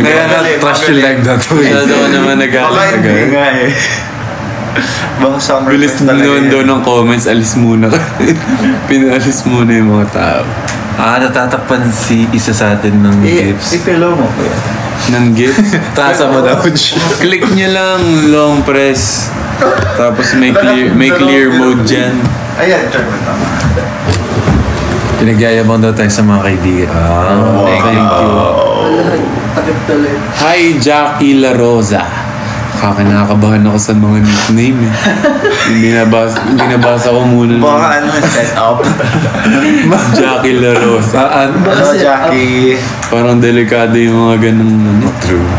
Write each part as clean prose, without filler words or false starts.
Kaya na-trust yung live na to. Masyado ka naman Baka hindi nga eh. Baka summer bilis fest talaga naman yun. daw ng comments, alis muna ka. Pinalis muna yung mga tao. Natatakpan si isa sa atin ng gifts. Ipilo mo ko yan. Ng gifts. Tasa mo daw. Click nyo lang, long press. Tapos may clear mode dyan. Ayan, try mo tama. Pinagyayabang daw tayo sa mga kaibigan. Thank you. Takip talaga. Hi, Jackie La Rosa. Kakanakabahan ako sa mga nickname eh. Binabasa ko muna. Baka set up. Jackie La Rosa. Hello, Jackie. Parang delikado yung mga ganung True.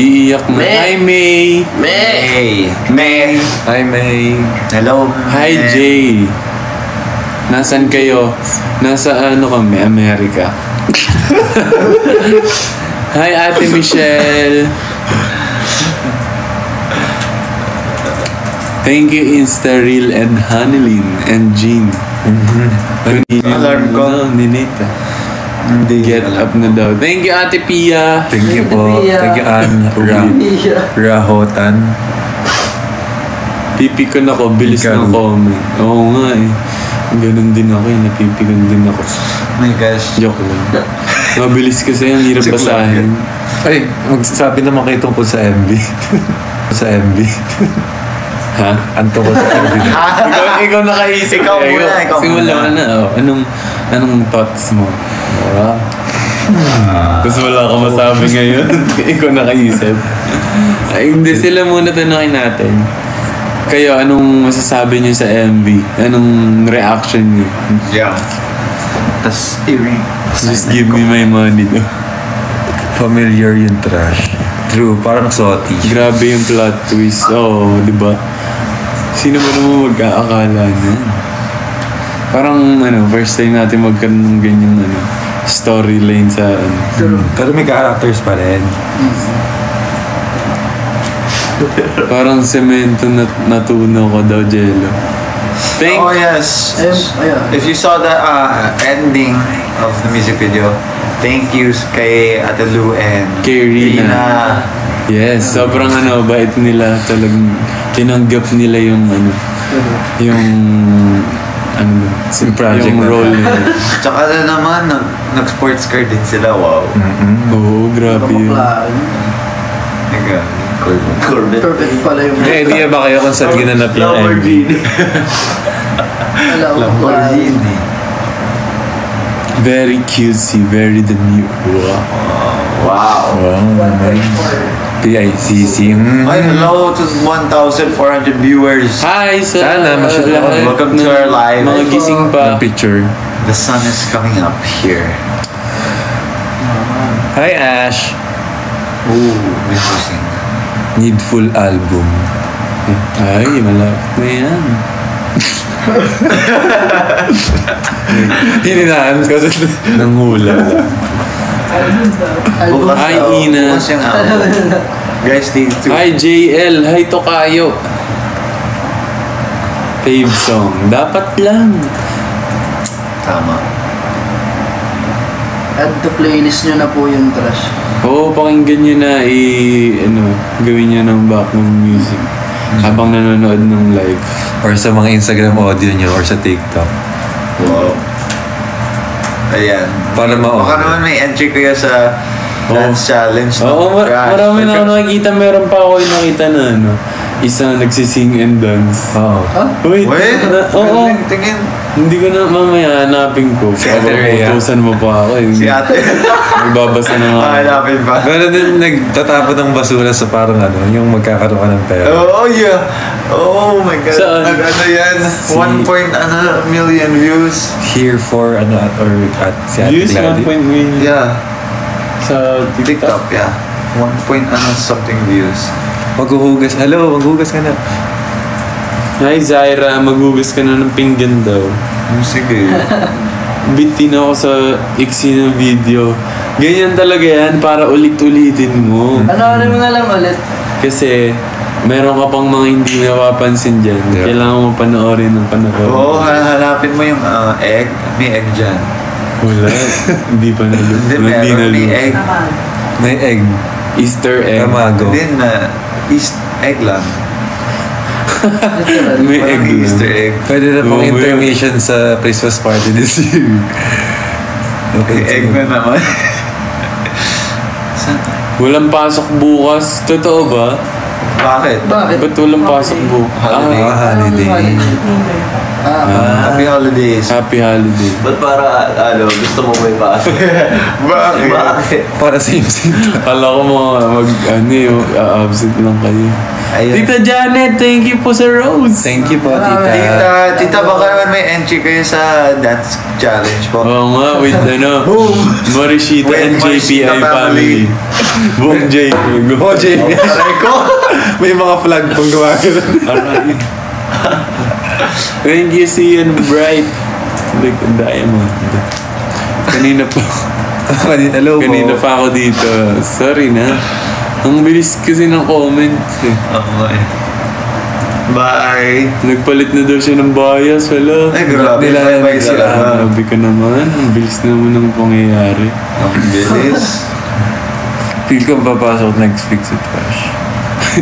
iiyak na. Hi, May. May. May. Hi, May. Hello. Hi, May. Jay. Nasaan kayo? Nasa kami, Amerika. Hi, Ate Michelle. Thank you, Instareal and Hanilin and Jean. Alarm ko. No, Ninita. Hindi. Get up na daw. Thank you, Ate Pia. Thank you po. Thank you, Ann. Rahotan. Pipikon ako, bilis Ikaw. ng comment. Oo nga eh. Ganun din ako eh, napipikon din ako. My gosh. Joke lang. Mabilis kasi, ang hirap basahin. Ay, magsasabi naman kayo tungkol sa MV. sa MV. Ha? Anto ko sa MV. ikaw nakaisip. Ikaw muna, ikaw Simula muna. na. Oh. Anong thoughts mo? Wow. Tapos wala ka masabi ngayon. Ikaw nakaisip. Ay, hindi, sila muna tanongin natin. Kayo, anong masasabi niyo sa MV? Anong reaction niyo? Yeah. Tas, earring. Just give me my money. Familiar yung trash. True, parang salty. Grabe yung plot twist. Oo, di ba? Sino ba naman mag-aakala niyan? Parang, first time natin magkaroon ng ganyang, storyline sa, Pero may characters pa rin. parang semento na natunaw ko daw, Jello. Oh yes. Ayun. If you saw the ending of the music video, thank you kay Ate Lou and Kay Rina. Yes, sobrang bait nila. Talagang tinanggap nila yung yung project yung na role nila. Tsaka naman, nag-sports car din sila. Wow. Oo, grabe yun. Corvette. Perfect pala yung May idea ba kayo kung saan ginanap yung MV? Lamborghini. Lamborghini. Very cutesy, very demure. Wow. PICC. Ay, hello to 1,400 viewers. Hi sa Sana, masyadong welcome to our live. Mga gising pa. Picture. The sun is coming up here. Hi, Ash. Ooh, interesting. Needful album. Ay, malapit na yan. Hininaan kasi Nanghula. Bukas Hi, daw. Ina. Bukas yung album. Guys, stay tuned. Hi, JL. Hi, Tokayo. Fave song. Dapat lang. Tama. Add to playlist nyo na po yung trash. Oo, pakinggan nyo na gawin nyo ng background music. Habang nanonood ng live. or sa mga Instagram audio nyo or sa TikTok. Wow. Ayan. Para Baka naman may entry kayo sa dance challenge. Oo, marami na ako nakikita. Meron pa ako yung nakita na isang nagsising and dance. Oo. Wait, oo. Tingin. Hindi ko na mamaya hanapin ko. Si Ate Rhea. Utusan mo pa ako. Si ate. Nagbabasa na nga. Hanapin pa. Meron din nagtatapon ng basura sa parang yung magkakaroon ka ng pera. Oh, yeah. Oh my God. Saan? Nag-ano yan? 1 million views. Here for or at si Ate Views, Gladys. 1 million. Yeah. Sa TikTok, yeah. 1 something views. Maghuhugas. Hello, maghuhugas ka na. Hi Zaira, maghugas ka na ng pinggan daw. Sige. Bitin ako sa iksi ng video. Ganyan talaga yan para ulit-ulitin mo. Ano mo na lang ulit? Kasi meron ka pang mga hindi napapansin dyan. Yeah. Kailangan mo panoorin ng panoorin. Oo, hanapin mo yung egg. May egg dyan. Wala. Hindi pa nalulog. Hindi, meron. May egg. May egg. Easter egg. Tamago. Then, egg lang. May egg Walang lang. Easter egg. Pwede na pong Oo, intermission sa Christmas party this year. May egg na naman. Walang pasok bukas. Totoo ba? Bakit? Bakit? Ba't walang pasok bukas? Holiday. Holiday. Happy holidays. Happy holiday. Ba't para, gusto mo may pasok? Bakit? Bakit? Para same-same. Kala ko absent lang kayo. Ayun. Tita Janet, thank you po sa rose. Thank you po, tita. Tita, baka naman may entry kayo sa dance challenge po. Oo nga, with Morishita With and Morishita JPI family. Buong JP. Oh, JP. Aray ko! May mga flag pong gumagano. Aray. Thank you, Cian Bright. Like a diamond. Kanina pa. Hello po. Kanina pa ako dito. Sorry na. Ang bilis kasi ng comments eh. Okay. Bye! Nagpalit na daw siya ng bias. Wala. Ay, grabe. Nila- Bye-bye sila. Grabe ka naman. Ang bilis naman ng pangyayari. Ang bilis. Feel ko papasok next week sa trash.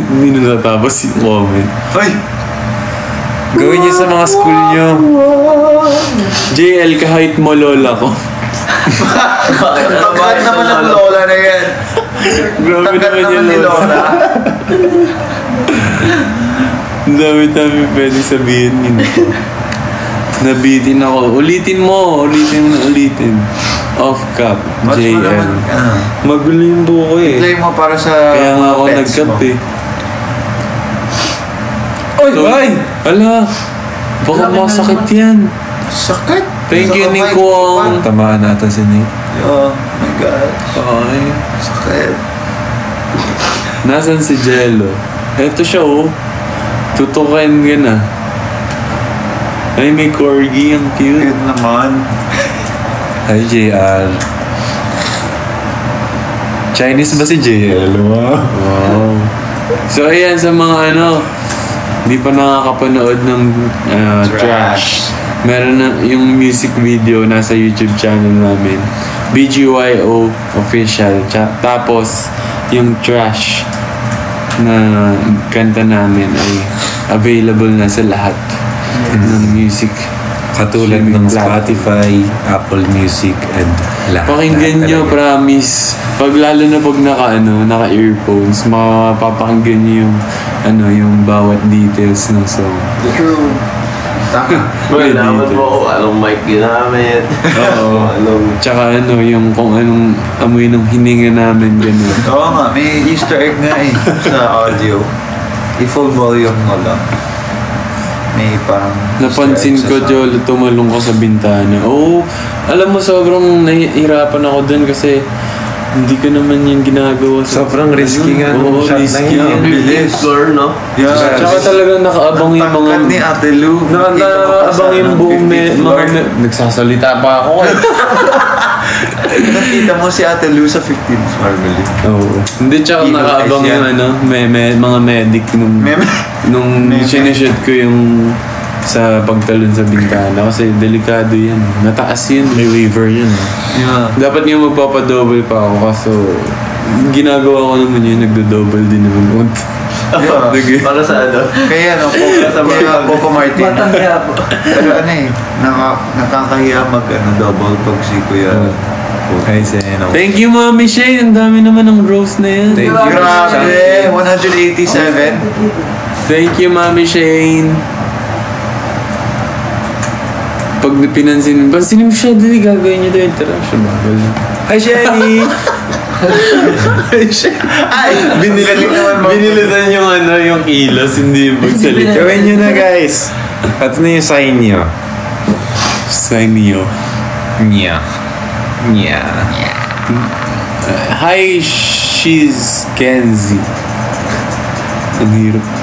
Hindi na natapos yung comment. Ay! Gawin niyo sa mga school niyo. JL, kahit mo lola ko. Ang tagat naman ng lola na yan. Grabe Tagat naman naman yung ni lola. lola. Ang dami-dami pwede sabihin yun. Nabitin ako. Ulitin mo. Ulitin. Off cap. What's mo JL. naman? Magulo yung buko eh. Play mo para sa Kaya nga ako pets nag-cap mo. eh. Oy, So, ay! Ala. Baka masakit yan. Sakit. Thank you, Sa kamay Nico. ko pa. Tamaan natin si Nick. Oh my God. Ay. Sakit. Nasaan si Jello? Eto siya oh. Tutukan ka na. Ay, may corgi. Ang cute. Cute naman. Hi, JR. Chinese ba si JL? Wow. Wow. So, ayan sa mga hindi pa nakakapanood ng Trash. Meron na yung music video nasa YouTube channel namin. BGYO Official. Tapos, yung Trash na kanta namin ay available na sa lahat ng music. Katulad ng Spotify, Apple Music, and lahat. Pakinggan nyo, talaga. promise. Lalo na pag naka-earphones, mapapakinggan nyo yung bawat details ng song. True. Tama. May Malaman details. mo kung anong mic ginamit. Oo. Anong... Tsaka kung anong amoy ng hininga namin, gano'n. Oo nga, may Easter egg nga eh sa audio. I-full volume mo lang. May parang... Napansin Easter ko, egg sa Jol, tumalong ka sa bintana. Oo, alam mo, sobrang nahihirapan ako dun kasi hindi ko naman yung ginagawa. Sobrang risky nga nung Oo, shot na risky. yun. Ang bilis. Floor, no? Yeah. Tsaka talagang nakaabang yung mga... Tangkat ni Ate Lou. Nakaabang yung buong nagsasalita pa ako eh. Nakita mo si Ate Lou sa 15th floor, bali. Oo. Hindi, tsaka Evil nakaabang eyes yung yan. mga medic nung Meme. sinushoot ko yung sa pagtalon sa bintana kasi delikado yan. Nataas yun. May waiver yun. Yeah. Dapat nga magpapadouble pa ako kaso ginagawa ko naman yun, nagdo-double din naman. Yeah. Para sa ano? Kaya kaya Coco Martin. Batang kaya po. Pero nakakahiya double pag si Kuya. Hi, Seno. Thank you, Mami Shane. Ang dami naman ng rose na yan. Thank you. Grabe! 187. Thank you, Mami Shane. Pag pinansin mo siya, dili gagawin niyo daw yung tira. Siya bagal. Hi, Shani! Ay! Binilalit naman mo. Binilisan yung kilos, hindi yung pagsalita. Gawin nyo na, guys. At na yung sign nyo. Sign niyo. Nya. Nya. Hi, she's Kenzie. Ang hirap.